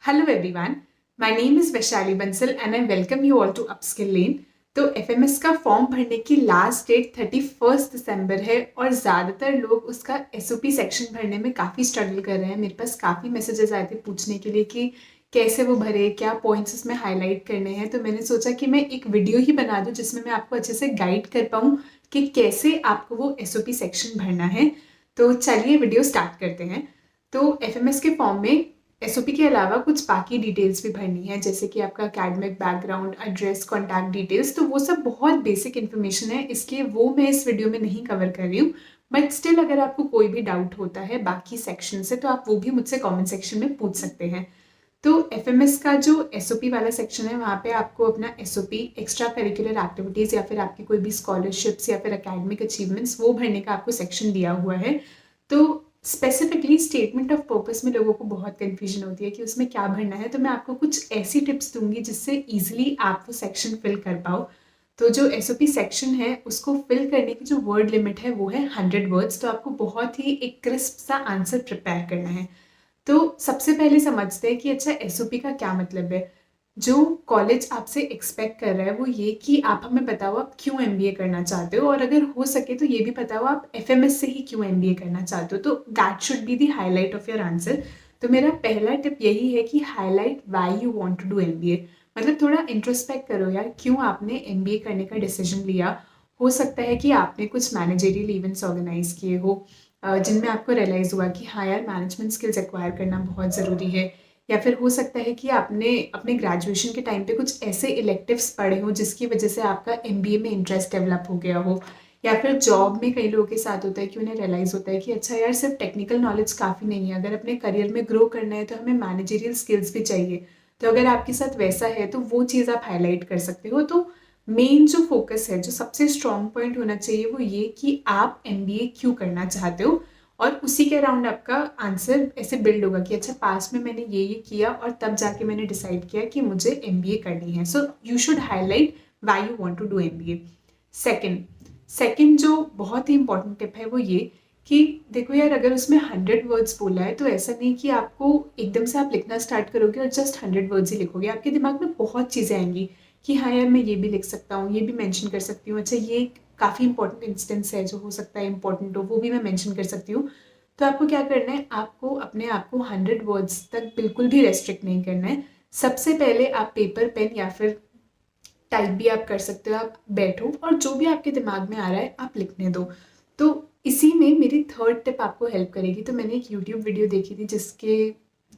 Hello everyone, my name is Vaishali Bansal and I welcome you all to Upskill Lane। तो FMS का form भरने की last date 31 दिसंबर है और ज़्यादातर लोग उसका एसओपी सेक्शन भरने में काफ़ी स्ट्रगल कर रहे हैं। मेरे पास काफ़ी मैसेजेस आए थे पूछने के लिए कि कैसे वो भरे, क्या पॉइंट्स उसमें हाईलाइट करने हैं। तो मैंने सोचा कि मैं एक वीडियो ही बना दूं जिसमें मैं आपको अच्छे से गाइड कर पाऊँ कि कैसे आपको वो एसओपी सेक्शन भरना है। तो चलिए वीडियो स्टार्ट करते हैं। तो एफएमएस के फॉर्म में एसओपी के अलावा कुछ बाकी डिटेल्स भी भरनी है, जैसे कि आपका academic background, address, contact details. तो वो सब बहुत बेसिक इन्फॉर्मेशन है, इसलिए वो मैं इस वीडियो में नहीं कवर कर रही हूँ। बट स्टिल अगर आपको कोई भी डाउट होता है बाकी सेक्शन से तो आप वो भी मुझसे कमेंट सेक्शन में पूछ सकते हैं। तो एफएमएस का जो एसओपी वाला सेक्शन है वहाँ पे आपको अपना एसओपी, एक्स्ट्रा करिकुलर एक्टिविटीज़ या फिर आपकी कोई भी स्कॉलरशिप्स या फिर एकेडमिक अचीवमेंट्स वो भरने का आपको सेक्शन दिया हुआ है। तो स्पेसिफिकली स्टेटमेंट ऑफ पर्पस में लोगों को बहुत कन्फ्यूजन होती है कि उसमें क्या भरना है। तो मैं आपको कुछ ऐसी टिप्स दूंगी जिससे ईजिली आप वो सेक्शन फिल कर पाओ। तो जो एसओपी सेक्शन है उसको फिल करने की जो वर्ड लिमिट है वो है 100 वर्ड्स। तो आपको बहुत ही एक क्रिस्प सा आंसर प्रिपेयर करना है। तो सबसे पहले समझते हैं कि अच्छा एसओपी का क्या मतलब है। जो कॉलेज आपसे एक्सपेक्ट कर रहा है वो ये कि आप हमें बताओ आप क्यों एमबीए करना चाहते हो, और अगर हो सके तो ये भी बताओ आप एफएमएस से ही क्यों एमबीए करना चाहते हो। तो that should be the highlight of your answer. तो मेरा पहला टिप यही है कि highlight why you want to do MBA. मतलब थोड़ा इंट्रोस्पेक्ट करो यार, क्यों आपने एमबीए करने का डिसीजन लिया। हो सकता है कि आपने कुछ मैनेजरियल इवेंट्स ऑर्गेनाइज किए हो जिनमें आपको रियलाइज़ हुआ कि हाँ यार मैनेजमेंट स्किल्स एक्वायर करना बहुत ज़रूरी है। या फिर हो सकता है कि आपने अपने ग्रेजुएशन के टाइम पे कुछ ऐसे इलेक्टिव्स पढ़े हो जिसकी वजह से आपका एमबीए में इंटरेस्ट डेवलप हो गया हो। या फिर जॉब में कई लोगों के साथ होता है कि उन्हें रियलाइज़ होता है कि अच्छा यार सिर्फ टेक्निकल नॉलेज काफ़ी नहीं है, अगर अपने करियर में ग्रो करना है तो हमें मैनेजरियल स्किल्स भी चाहिए। तो अगर आपके साथ वैसा है तो वो चीज़ आप हाईलाइट कर सकते हो। तो मेन जो फोकस है, जो सबसे स्ट्रॉन्ग पॉइंट होना चाहिए वो ये कि आप एमबीए क्यों करना चाहते हो, और उसी के अराउंड आपका आंसर ऐसे बिल्ड होगा कि अच्छा पास्ट में मैंने ये किया और तब जाके मैंने डिसाइड किया कि मुझे एमबीए करनी है। So you should highlight why you want to do MBA. Second second जो बहुत ही इंपॉर्टेंट टिप है वो ये कि देखो यार, अगर उसमें 100 वर्ड्स बोला है तो ऐसा नहीं कि आपको एकदम से आप लिखना स्टार्ट करोगे और जस्ट 100 वर्ड्स ही लिखोगे। आपके दिमाग में बहुत चीज़ें आएंगी कि हाँ यार मैं ये भी लिख सकता हूँ, ये भी मेंशन कर सकती हूँ, अच्छा ये काफ़ी इंपॉर्टेंट इंस्टेंस है जो हो सकता है इंपॉर्टेंट हो, वो भी मैं मेंशन कर सकती हूँ। तो आपको क्या करना है, आपको अपने आप को 100 वर्ड्स तक बिल्कुल भी रेस्ट्रिक्ट नहीं करना है। सबसे पहले आप पेपर पेन या फिर टाइप भी आप कर सकते हो, आप बैठो और जो भी आपके दिमाग में आ रहा है आप लिखने दो। तो इसी में मेरी थर्ड टिप आपको हेल्प करेगी। तो मैंने एक यूट्यूब वीडियो देखी थी जिसके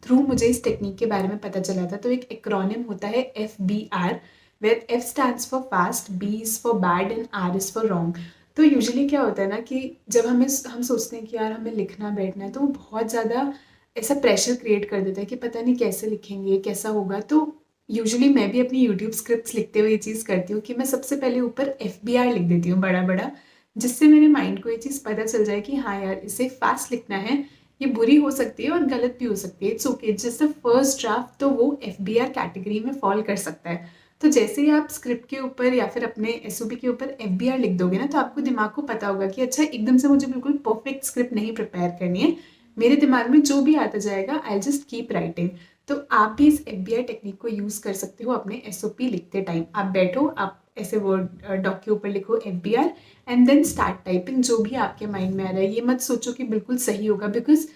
थ्रू मुझे इस टेक्निक के बारे में पता चला था। तो एक एक्रोनिम होता है FBR, where F stands for fast, B is for bad and R is for wrong. तो यूजुअली क्या होता है ना कि जब हम सोचते हैं कि यार हमें लिखना बैठना है तो वो बहुत ज़्यादा ऐसा प्रेशर क्रिएट कर देता है कि पता नहीं कैसे लिखेंगे, कैसा होगा। तो यूजुअली मैं भी अपनी यूट्यूब स्क्रिप्ट्स लिखते हुए ये चीज़ करती हूँ कि मैं सबसे पहले ऊपर FBR लिख देती हूँ बड़ा बड़ा, जिससे मेरे माइंड को ये चीज़ पता चल जाए कि हाँ यार इसे फास्ट लिखना है, ये बुरी हो सकती है और गलत भी हो सकती है, it's okay, just the first draft. तो वो FBR कैटेगरी में फॉल कर सकता है। तो जैसे ही आप स्क्रिप्ट के ऊपर या फिर अपने एसओपी के ऊपर FBR लिख दोगे ना तो आपको दिमाग को पता होगा कि अच्छा एकदम से मुझे बिल्कुल परफेक्ट स्क्रिप्ट नहीं प्रिपेयर करनी है, मेरे दिमाग में जो भी आता जाएगा आई जस्ट कीप राइटिंग। तो आप भी इस FBR टेक्निक को यूज़ कर सकते हो अपने एसओपी लिखते टाइम। आप बैठो, आप ऐसे वर्ड डॉक के ऊपर लिखो FBR and then start typing जो भी आपके माइंड में आ रहा है। ये मत सोचो कि बिल्कुल सही होगा, बिकॉज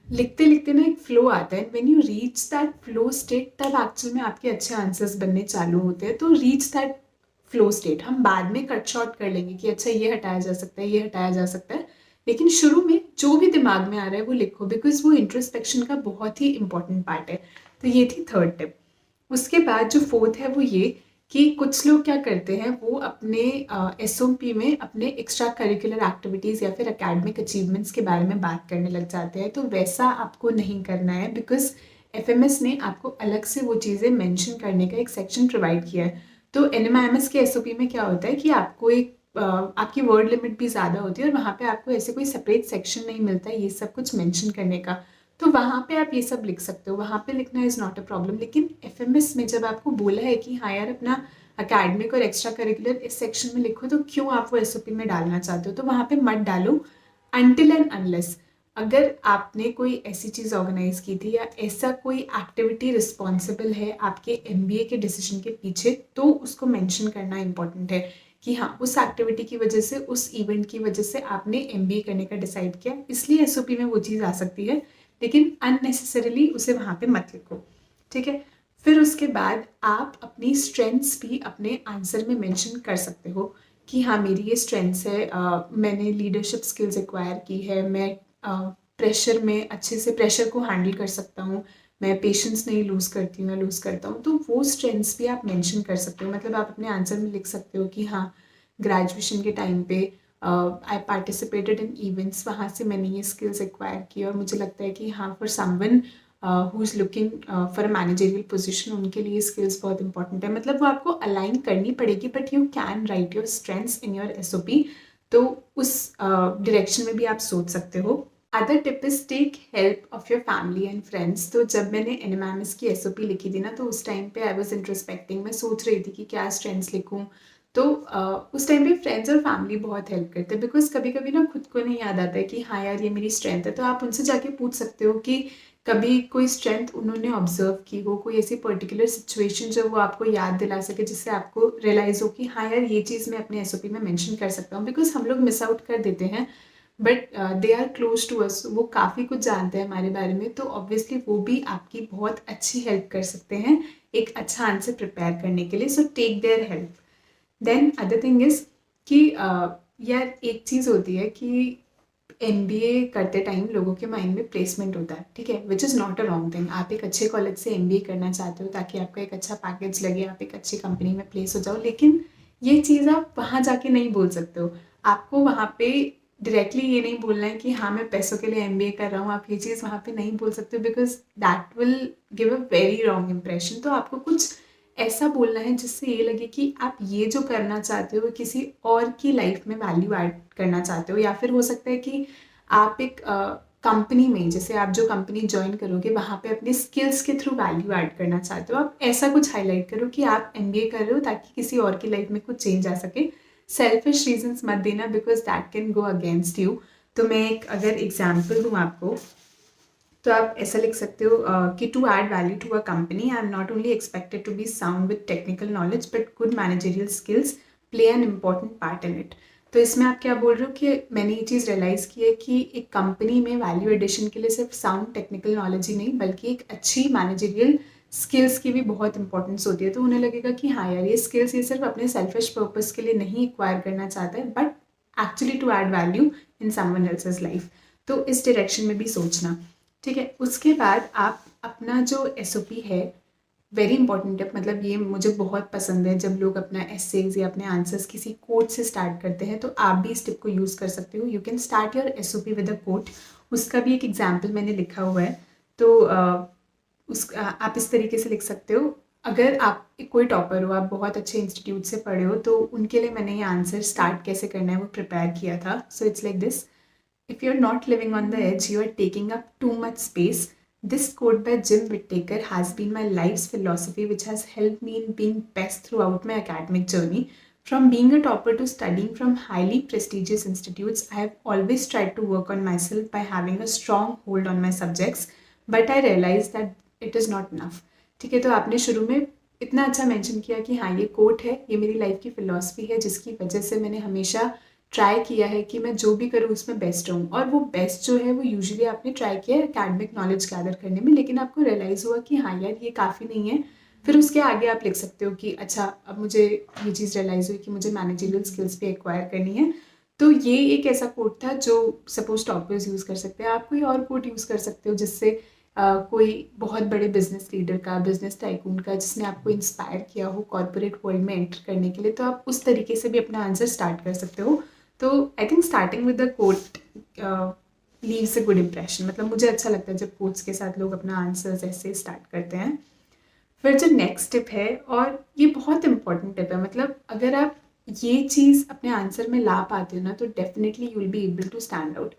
लिखते लिखते ना एक फ्लो आता है, when you reach that flow state तब एक्चुअल में आपके अच्छे आंसर्स बनने चालू होते हैं। तो रीच दैट फ्लो स्टेट हम बाद में कट शॉर्ट कर लेंगे कि अच्छा ये हटाया जा सकता है, ये हटाया जा सकता है, लेकिन शुरू में जो भी दिमाग में आ रहा है वो लिखो, बिकॉज वो इंट्रोस्पेक्शन का बहुत ही इंपॉर्टेंट पार्ट है। तो ये थी थर्ड टिप। उसके बाद जो फोर्थ है वो ये कि कुछ लोग क्या करते हैं, वो अपने एसओपी में अपने एक्स्ट्रा करिकुलर एक्टिविटीज़ या फिर एकेडमिक अचीवमेंट्स के बारे में बात करने लग जाते हैं। तो वैसा आपको नहीं करना है, बिकॉज एफएमएस ने आपको अलग से वो चीज़ें मेंशन करने का एक सेक्शन प्रोवाइड किया है। तो एनएमआईएमएस के एसओपी में क्या होता है कि आपको एक आपकी वर्ड लिमिट भी ज़्यादा होती है और वहाँ पे आपको ऐसे कोई सेपरेट सेक्शन नहीं मिलता है ये सब कुछ मेंशन करने का। तो वहाँ पे आप ये सब लिख सकते हो, वहाँ पे लिखना इज़ नॉट अ प्रॉब्लम। लेकिन एफएमएस में जब आपको बोला है कि हाँ यार अपना अकेडमिक और एक्स्ट्रा करिकुलर इस सेक्शन में लिखो, तो क्यों आप वो एसओपी में डालना चाहते हो तो वहाँ पे मत डालो अनटिल एंड अनलेस अगर आपने कोई ऐसी चीज़ ऑर्गेनाइज की थी या ऐसा कोई एक्टिविटी रिस्पॉन्सिबल है आपके एमबीए के डिसीजन के पीछे, तो उसको मेंशन करना इम्पॉर्टेंट है कि हाँ, उस एक्टिविटी की वजह से, उस इवेंट की वजह से आपने एमबीए करने का डिसाइड किया, इसलिए एसओपी में वो चीज़ आ सकती है, लेकिन अननेसेसरीली उसे वहाँ पे मत लिखो, ठीक है। फिर उसके बाद आप अपनी स्ट्रेंथ्स भी अपने आंसर में मेंशन कर सकते हो कि हाँ, मेरी ये स्ट्रेंथ्स है, मैंने लीडरशिप स्किल्स एक्वायर की है, मैं प्रेशर में अच्छे से प्रेशर को हैंडल कर सकता हूँ, मैं पेशेंस नहीं लूज़ करती हूँ या लूज़ करता हूँ, तो वो स्ट्रेंथ्स भी आप मेंशन कर सकते हो। मतलब आप अपने आंसर में लिख सकते हो कि हाँ, ग्रेजुएशन के टाइम पे आई पार्टिसिपेटेड इन इवेंट्स, वहाँ से मैंने ये स्किल्स एक्वायर की और मुझे लगता है कि हाँ, for someone who is looking for a managerial position, उनके लिए स्किल्स बहुत इंपॉर्टेंट है। मतलब वो आपको अलाइन करनी पड़ेगी, but you can write your strengths in your SOP, तो उस डायरेक्शन में भी आप सोच सकते हो। Other tip is take help of your family and friends. तो जब मैंने एनएमएमएस की एसओपी लिखी थी ना, तो उस टाइम पे आई वाज इंट्रोस्पेक्टिंग, मैं सोच रही थी कि क्या स्ट्रेंथ्स लिखूं, तो उस टाइम पे फ्रेंड्स और फैमिली बहुत हेल्प करते हैं, बिकॉज कभी कभी ना खुद को नहीं याद आता है कि हाँ यार, ये मेरी स्ट्रेंथ है, तो आप उनसे जाके पूछ सकते हो कि कभी कोई स्ट्रेंथ उन्होंने ऑब्जर्व की हो, कोई ऐसी पर्टिकुलर सिचुएशन जो वो आपको याद दिला सके, जिससे आपको रियलाइज हो कि हाँ यार, ये चीज़ मैं अपने एसओपी में मेंशन कर सकता हूँ। बिकॉज हम लोग मिस आउट कर देते हैं, but they are close to us, वो काफ़ी कुछ जानते हैं हमारे बारे में, तो ऑब्वियसली वो भी आपकी बहुत अच्छी हेल्प कर सकते हैं एक अच्छा आंसर प्रिपेयर करने के लिए। So take their help. Then other thing is कि यार, एक चीज़ होती है कि एमबीए करते टाइम लोगों के माइंड में प्लेसमेंट होता है, ठीक है, which is not a wrong thing. आप एक अच्छे कॉलेज से एमबीए करना चाहते हो ताकि आपका एक अच्छा पैकेज लगे, आप एक अच्छी कंपनी में प्लेस हो जाओ, लेकिन ये चीज़ आप वहाँ जाके नहीं बोल सकते हो। आपको वहाँ पे डायरेक्टली ये नहीं बोलना है कि हाँ, मैं पैसों के लिए एमबीए कर रहा हूँ, आप ये चीज़ वहाँ पे नहीं बोल सकते हो, because that will give a very wrong impression. तो आपको कुछ ऐसा बोलना है जिससे ये लगे कि आप ये जो करना चाहते हो वो किसी और की लाइफ में वैल्यू ऐड करना चाहते हो, या फिर हो सकता है कि आप एक कंपनी में, जैसे आप जो कंपनी ज्वाइन करोगे वहाँ पे अपने स्किल्स के थ्रू वैल्यू ऐड करना चाहते हो। आप ऐसा कुछ हाईलाइट करो कि आप एमबीए कर रहे हो ताकि किसी और की लाइफ में कुछ चेंज आ सके। सेल्फिश रीजंस मत देना, because that can go against you. तो मैं एक अगर एग्जाम्पल दूँ आपको, तो आप ऐसा लिख सकते हो कि to add value to a company, I am not only expected to be sound with technical knowledge, but good managerial skills play an important part in it. तो इसमें आप क्या बोल रहे हो कि मैंने ये चीज़ रियलाइज़ की है कि एक कंपनी में वैल्यू एडिशन के लिए सिर्फ साउंड टेक्निकल नॉलेज ही नहीं, बल्कि एक अच्छी मैनेजरियल स्किल्स की भी बहुत इंपॉर्टेंस होती है। तो उन्हें लगेगा कि हाँ यार, ये स्किल्स ये सिर्फ अपने सेल्फिश पर्पस के लिए नहीं एक्वायर करना चाहता है, but actually to add value in someone else's life. तो इस डायरेक्शन में भी सोचना, ठीक है। उसके बाद आप अपना जो एसओपी है, वेरी इंपॉर्टेंट है, मतलब ये मुझे बहुत पसंद है जब लोग अपना एसेज या अपने आंसर्स किसी कोट से स्टार्ट करते हैं, तो आप भी इस टिप को यूज़ कर सकते हो। You can start your SOP with a quote. उसका भी एक एग्जाम्पल मैंने लिखा हुआ है, तो आप इस तरीके से लिख सकते हो। अगर आप कोई टॉपर हो, आप बहुत अच्छे इंस्टीट्यूट से पढ़े हो, तो उनके लिए मैंने ये आंसर स्टार्ट कैसे करना है वो प्रिपेयर किया था। So it's like this: If you're not living on the edge, you are taking up too much space. This quote by Jim Whittaker has been my life's philosophy, which has helped me in being best throughout my academic journey. From being a topper to studying from highly prestigious institutes, I have always tried to work on myself by having a strong hold on my subjects, but I realized that it is not enough. ठीक है, तो आपने शुरू में इतना अच्छा mention किया कि हाँ, ये कोट है, ये मेरी लाइफ की फ़िलॉसफी है, जिसकी वजह से मैंने हमेशा ट्राई किया है कि मैं जो भी करूँ उसमें बेस्ट रहूँ। और वो बेस्ट जो है वो यूजुअली आपने ट्राई किया है एकेडमिक नॉलेज गैदर करने में, लेकिन आपको रियलाइज़ हुआ कि हाँ यार, ये काफ़ी नहीं है। फिर उसके आगे आप लिख सकते हो कि अच्छा, अब मुझे ये चीज़ रियलाइज़ हुई कि मुझे मैनेजरियल स्किल्स भी एक्वायर करनी है। तो ये एक ऐसा कोट था जो सपोज टॉपर्स यूज़ कर सकते हैं। आप कोई और कोट यूज़ कर सकते हो जिससे कोई बहुत बड़े बिजनेस लीडर का, बिजनेस टाइकून का, जिसने आपको इंस्पायर किया हो कॉर्पोरेट वर्ल्ड में एंटर करने के लिए, तो आप उस तरीके से भी अपना आंसर स्टार्ट कर सकते हो। तो I think starting with the quote leaves a good impression. मतलब मुझे अच्छा लगता है जब कोट्स के साथ लोग अपना आंसर्स ऐसे स्टार्ट करते हैं। फिर जो नेक्स्ट टिप है, और ये बहुत इंपॉर्टेंट टिप है, मतलब अगर आप ये चीज़ अपने आंसर में ला पाते हो ना, तो definitely you will be able to stand out.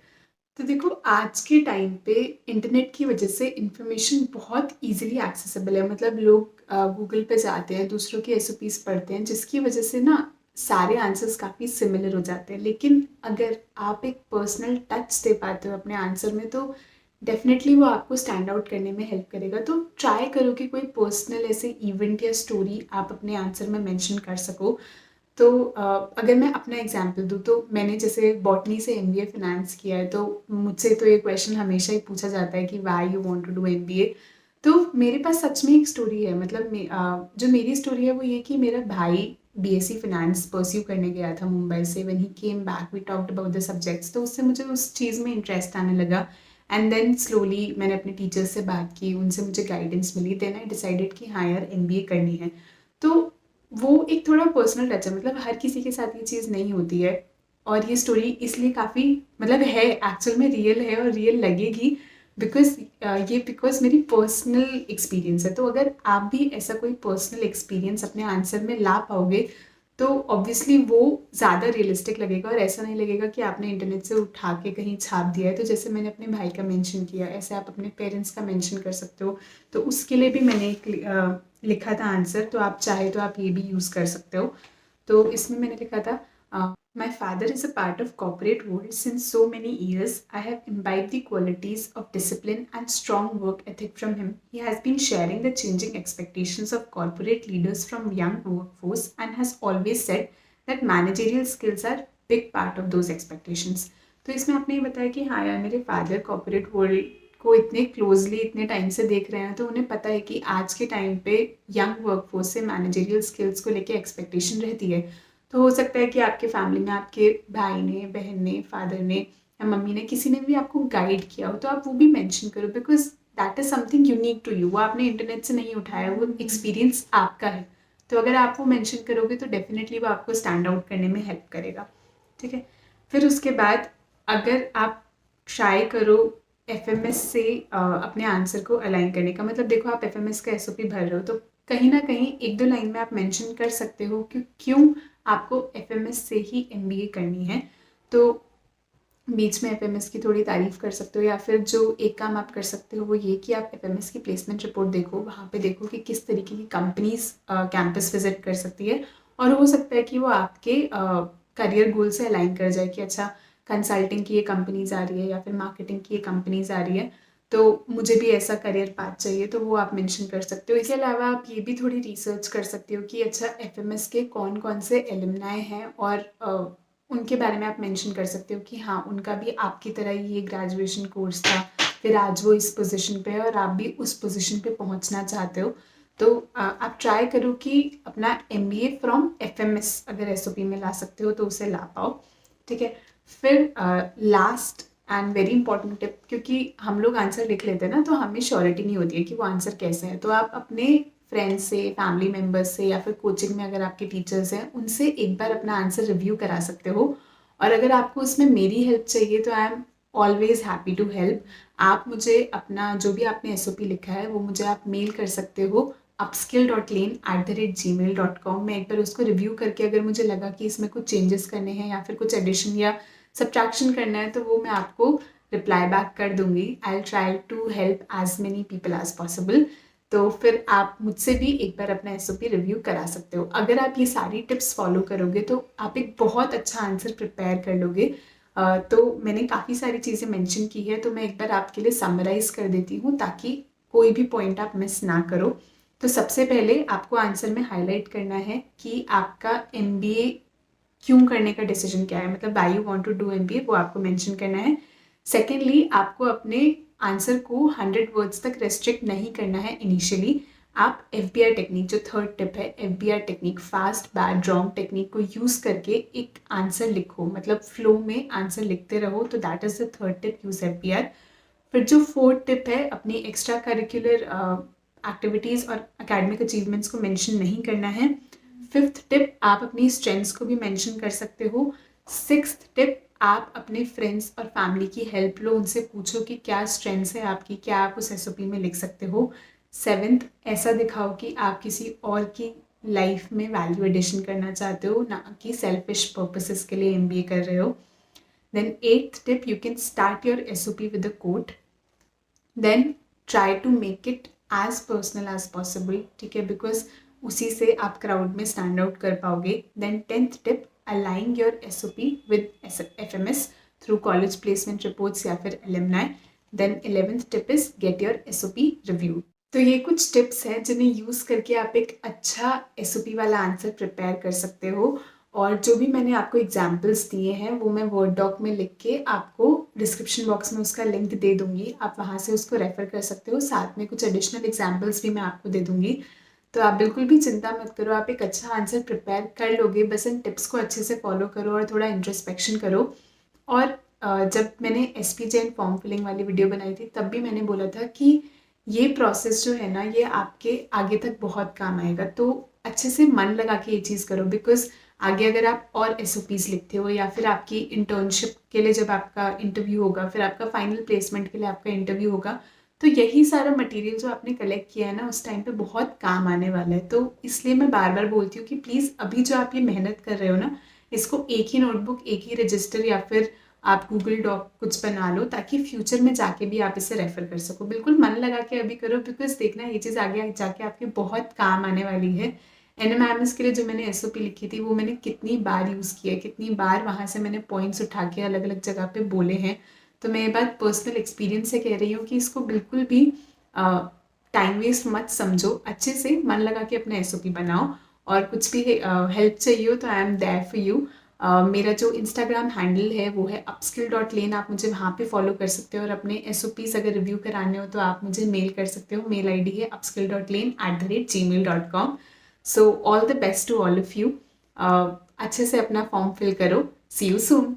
तो देखो, आज के टाइम पे इंटरनेट की वजह से इंफॉर्मेशन बहुत इजीली एक्सेसिबल है। मतलब लोग गूगल पे जाते हैं, दूसरों की एसओपीज पढ़ते हैं, जिसकी वजह से ना सारे आंसर्स काफ़ी सिमिलर हो जाते हैं, लेकिन अगर आप एक पर्सनल टच दे पाते हो अपने आंसर में तो डेफिनेटली वो आपको स्टैंड आउट करने में हेल्प करेगा। तो ट्राई करो कि कोई पर्सनल ऐसे इवेंट या स्टोरी आप अपने आंसर में मेंशन कर सको। तो अगर मैं अपना एग्जांपल दूँ तो मैंने जैसे बॉटनी से एमबीए फाइनेंस किया है, तो मुझसे तो ये क्वेश्चन हमेशा ही पूछा जाता है कि why you want to do MBA. तो मेरे पास सच में एक स्टोरी है, मतलब जो मेरी स्टोरी है वो ये कि मेरा भाई बीएससी फाइनेंस परस्यू करने गया था मुंबई से। When he came back we talked about the subjects, तो उससे मुझे उस चीज़ में इंटरेस्ट आने लगा। एंड देन स्लोली मैंने अपने टीचर्स से बात की, उनसे मुझे गाइडेंस मिली, देन आई डिसाइडेड कि हाँ यार एमबीए करनी है। तो वो एक थोड़ा पर्सनल टच है, मतलब हर किसी के साथ ये चीज़ नहीं होती है। और ये स्टोरी इसलिए काफ़ी मतलब है, एक्चुअल में रियल है और रियल लगेगी बिकॉज मेरी पर्सनल एक्सपीरियंस है। तो अगर आप भी ऐसा कोई पर्सनल एक्सपीरियंस अपने आंसर में ला पाओगे तो ऑब्वियसली वो ज़्यादा रियलिस्टिक लगेगा और ऐसा नहीं लगेगा कि आपने इंटरनेट से उठा के कहीं छाप दिया है। तो जैसे मैंने अपने भाई का मेंशन किया, ऐसे आप अपने पेरेंट्स का मेंशन कर सकते हो। तो उसके लिए भी मैंने एक लिखा था आंसर, तो आप चाहे तो आप ये भी यूज़ कर सकते हो। तो इसमें मैंने लिखा था, My father is a part of corporate world since so many years. I have imbibed the qualities of discipline and strong work ethic from him. He has been sharing the changing expectations of corporate leaders from young workforce and has always said that managerial skills are big part of those expectations. तो इसमें आपने ये बताया कि हाँ यार मेरे father corporate world को इतने क्लोजली इतने टाइम से देख रहे हैं, तो उन्हें पता है कि आज के टाइम पे यंग वर्कफोर्स से मैनेजरियल स्किल्स को लेके एक्सपेक्टेशन रहती है। तो हो सकता है कि आपके फैमिली में आपके भाई ने, बहन ने, फादर ने या मम्मी ने, किसी ने भी आपको गाइड किया हो, तो आप वो भी मेंशन करो because that is something unique to you. वो आपने इंटरनेट से नहीं उठाया, वो एक्सपीरियंस आपका है। तो अगर आप वो मेंशन करोगे तो डेफिनेटली वो आपको स्टैंड आउट करने में हेल्प करेगा। ठीक है। फिर उसके बाद अगर आप ट्राई करो एफएमएस से अपने आंसर को अलाइन करने का, मतलब देखो आप एफएमएस का एसओपी भर रहे हो तो कहीं ना कहीं एक दो लाइन में आप मेंशन कर सकते हो कि क्यों आपको एफएमएस से ही एमबीए करनी है। तो बीच में एफएमएस की थोड़ी तारीफ कर सकते हो, या फिर जो एक काम आप कर सकते हो वो ये कि आप एफएमएस की प्लेसमेंट रिपोर्ट देखो, वहाँ पे देखो कि किस तरीके की कंपनीज कैंपस विजिट कर सकती है। और हो सकता है कि वो आपके करियर गोल से अलाइन कर जाए कि अच्छा कंसल्टिंग की ये कंपनीज आ रही है या फिर मार्केटिंग की ये कंपनीज आ रही है, तो मुझे भी ऐसा करियर पाथ चाहिए, तो वो आप मेंशन कर सकते हो। इसके अलावा आप ये भी थोड़ी रिसर्च कर सकते हो कि अच्छा एफएमएस के कौन कौन से एलुमनाई हैं, और उनके बारे में आप मेंशन कर सकते हो कि हाँ उनका भी आपकी तरह ही ये ग्रेजुएशन कोर्स था, फिर आज वो इस पोजीशन पे है और आप भी उस पोजीशन पे पहुंचना चाहते हो। तो आप ट्राई करो कि अपना एमबीए फ्रॉम एफएमएस अगर एसओपी में ला सकते हो तो उसे ला पाओ। ठीक है। फिर last and very important tip, क्योंकि हम लोग आंसर लिख लेते हैं ना तो हमें श्योरिटी नहीं होती है कि वो आंसर कैसा है, तो आप अपने फ्रेंड्स से, फैमिली मेम्बर्स से, या फिर कोचिंग में अगर आपके टीचर्स हैं उनसे एक बार अपना आंसर रिव्यू करा सकते हो। और अगर आपको उसमें मेरी हेल्प चाहिए तो I am always happy to help. आप मुझे अपना जो भी आपने एसओपी लिखा है वो मुझे आप मेल कर सकते हो upskill.lane@gmail.com। मैं एक बार उसको रिव्यू करके अगर मुझे लगा कि इसमें कुछ चेंजेस करने हैं या फिर कुछ एडिशन या सब्ट्रैक्शन करना है तो वो मैं आपको रिप्लाई बैक कर दूंगी। I will try to help as many people as possible. तो फिर आप मुझसे भी एक बार अपना एसओपी रिव्यू करा सकते हो। अगर आप ये सारी टिप्स फॉलो करोगे तो आप एक बहुत अच्छा आंसर प्रिपेयर कर लोगे। तो मैंने काफ़ी सारी चीज़ें मेंशन की है, तो मैं एक बार आपके लिए समराइज कर देती हूँ ताकि कोई भी पॉइंट आप मिस ना करो। तो सबसे पहले आपको आंसर में हाईलाइट करना है कि आपका एमबीए क्यों करने का डिसीजन क्या है, मतलब why you want to do MBA, वो आपको मेंशन करना है। सेकेंडली आपको अपने आंसर को 100 वर्ड्स तक रेस्ट्रिक्ट नहीं करना है इनिशियली। आप एफबीआर टेक्निक, जो थर्ड टिप है FBR technique, fast bad wrong technique को यूज़ करके एक आंसर लिखो, मतलब फ्लो में आंसर लिखते रहो। तो that is the third tip, use FBR. फिर जो फोर्थ टिप है, अपनी एक्स्ट्रा करिकुलर एक्टिविटीज़ और एकेडमिक अचीवमेंट्स को मेंशन नहीं करना है। फिफ्थ टिप, आप अपनी स्ट्रेंथ्स को भी मेंशन कर सकते हो। सिक्स्थ टिप, आप अपने फ्रेंड्स और फैमिली की हेल्प लो, उनसे पूछो कि क्या स्ट्रेंथ्स है आपकी, क्या आप उस एसओपी में लिख सकते हो। सेवेंथ, ऐसा दिखाओ कि आप किसी और की लाइफ में वैल्यू एडिशन करना चाहते हो, ना कि सेल्फिश पर्पसेस के लिए एमबीए कर रहे हो। Then eighth tip, you can start your SOP with a quote, then try to make it as personal as possible. ठीक है, बिकॉज उसी से आप क्राउड में स्टैंड आउट कर पाओगे। Then 10th tip, align your SOP with FMS through college placement reports या फिर alumni. Then 11th tip is get your SOP review. तो ये कुछ टिप्स हैं जिन्हें यूज़ करके आप एक अच्छा SOP वाला आंसर प्रिपेयर कर सकते हो। और जो भी मैंने आपको एग्जाम्पल्स दिए हैं वो मैं वर्ड डॉक में लिख के आपको डिस्क्रिप्शन बॉक्स में उसका लिंक दे दूँगी, आप वहाँ से उसको रेफ़र कर सकते हो। साथ में कुछ एडिशनल एग्जाम्पल्स भी मैं आपको दे दूँगी। तो आप बिल्कुल भी चिंता मत करो, आप एक अच्छा आंसर प्रिपेयर कर लोगे। बस इन टिप्स को अच्छे से फॉलो करो और थोड़ा इंट्रोस्पेक्शन करो। और जब मैंने SP जैन फॉर्म फिलिंग वाली वीडियो बनाई थी तब भी मैंने बोला था कि ये प्रोसेस जो है ना ये आपके आगे तक बहुत काम आएगा। तो अच्छे से मन लगा के ये चीज़ करो, बिकॉज आगे अगर आप और SOPs लिखते हो या फिर आपकी इंटर्नशिप के लिए जब आपका इंटरव्यू होगा, फिर आपका फाइनल प्लेसमेंट के लिए आपका इंटरव्यू होगा, तो यही सारा मटेरियल जो आपने कलेक्ट किया है ना उस टाइम पे बहुत काम आने वाला है। तो इसलिए मैं बार बार बोलती हूँ कि प्लीज़ अभी जो आप ये मेहनत कर रहे हो ना, इसको एक ही नोटबुक, एक ही रजिस्टर या फिर आप गूगल डॉक कुछ बना लो, ताकि फ्यूचर में जाके भी आप इसे रेफर कर सको। बिल्कुल मन लगा के अभी करो, बिकॉज देखना ये चीज़ आगे जाके आपके बहुत काम आने वाली है। NMIMS के लिए जो मैंने SOP लिखी थी वो मैंने कितनी बार यूज़ किया है, कितनी बार वहाँ से मैंने पॉइंट्स उठा के अलग अलग जगह पे बोले हैं। तो मैं ये बात पर्सनल एक्सपीरियंस से कह रही हूँ कि इसको बिल्कुल भी टाइम वेस्ट मत समझो, अच्छे से मन लगा के अपना SOP बनाओ। और कुछ भी हेल्प चाहिए हो तो I am there for you. मेरा जो इंस्टाग्राम हैंडल है वो है upskill.lane, आप मुझे वहाँ पे फॉलो कर सकते हो। और अपने SOPs अगर रिव्यू कराने हो तो आप मुझे मेल कर सकते हो, मेल ID है upskill.lane@gmail.com। So all the best to all of you. अच्छे से अपना फॉर्म फिल करो। See you soon.